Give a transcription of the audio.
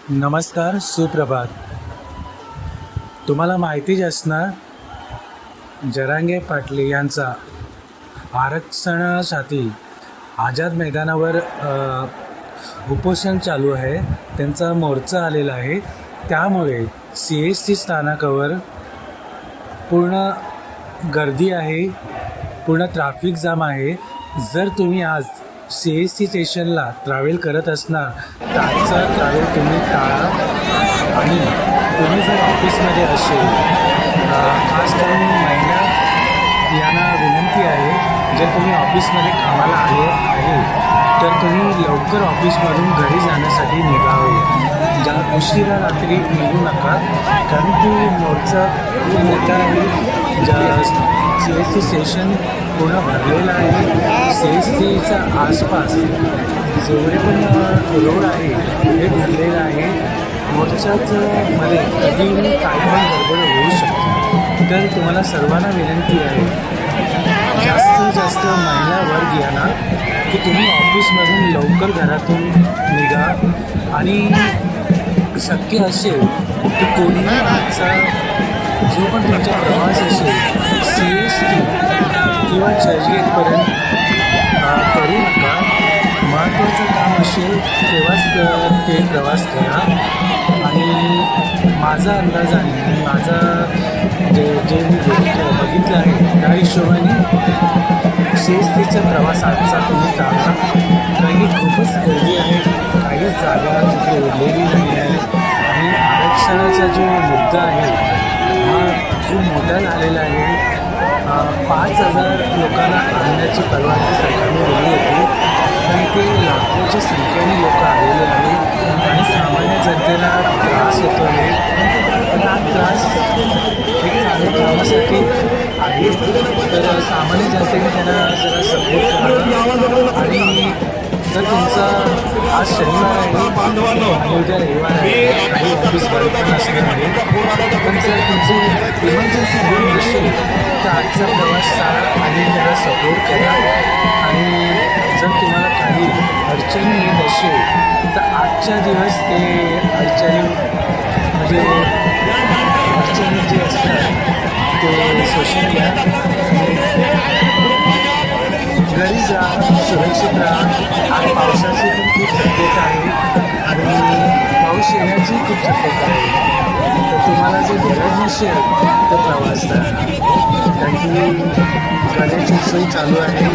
नमस्कार, सुप्रभात. तुम्हाला माहितीच असणार, जरांगे पाटील यांचा आरक्षणासाठी आझाद मैदानावर उपोषण चालू आहे. त्यांचा मोर्चा आलेला आहे. त्यामुळे CST स्थानकावर पूर्ण गर्दी आहे, पूर्ण ट्रॅफिक जाम आहे. जर तुम्ही आज CST स्टेशनला ट्रॅव्हल करत असणार तर आजचा ट्रॅव्हल तुम्ही टाळा. आणि तुम्ही जर ऑफिसमध्ये असेल, खास करून महिला यांना विनंती आहे, जर तुम्ही ऑफिसमध्ये कामाला आले आहे तर तुम्ही लवकर ऑफिसमधून घरी जाण्यासाठी निघावे. उशिरा रात्री निघू नका, कारण की मोर्चा खूप मोठा आहे. CST स्टेशन पूर्ण भरलेलं आहे. CSTच्या आसपास जेवढे पण रोड आहे हे भरलेलं आहे. मोर्चाचं मध्ये कधीही काय पण गडबड होऊ शकते. तर तुम्हाला सर्वांना विनंती आहे, जास्तीत जास्त महिला वर्ग यांना की तुम्ही ऑफिसमधून लवकर घरातून निघा. आणि शक्य असेल तर कोणीही आजचा जो पण तुमचा प्रवास असेल CST किंवा चर्चगेटपर्यंत करू नका. महत्त्वाचं काम असेल तेव्हाच ते प्रवास करा. आणि माझा अंदाज आहे, माझा जे मी बघितलं आहे त्या हिशोबाने CSTचा प्रवास आजचा तुम्ही टाळा. कारण की खूपच गर्दी आहे, काहीच जागा तिथे उरलेली नाही आहे. आणि आरक्षणाचा जो मुद्दा आहे हा खूप मोठा झालेला आहे. 5,000 लोकांना आणण्याची परवानगी सरकारने दिली होती, पण ते लाखोच्या संख्येने लोक आलेले आहेत आणि सामान्य जनतेला त्रास होतो आहे. पण हा त्रास एक चांगल्या कामासाठी आहे, तर सामान्य जनतेने त्यांना जरा सपोर्ट करावा. आणि जर तुमचा आज शनिवार आहे आणि उद्या रविवार आहे, काही ऑफिस बंद पण असणार आहे, पण जर तुमची इमर्जन्सी घेऊन नसेल तर आजचा प्रवास टाळा आणि त्याला सपोर्ट करा. आणि जर तुम्हाला काही अडचणी येत असेल तर आजच्या दिवस ते अडचणी जे असतात ते सोशल घ्या. घरी जा, सुरक्षित राहा. आज पावसाची पण खूप शक्यता आहे आणि पाऊस येण्याची खूप शक्यता आहे. तर तुम्हाला जर गरज नसेल तर प्रवास करा, कारण की गाड्याची सोय चालू आहे.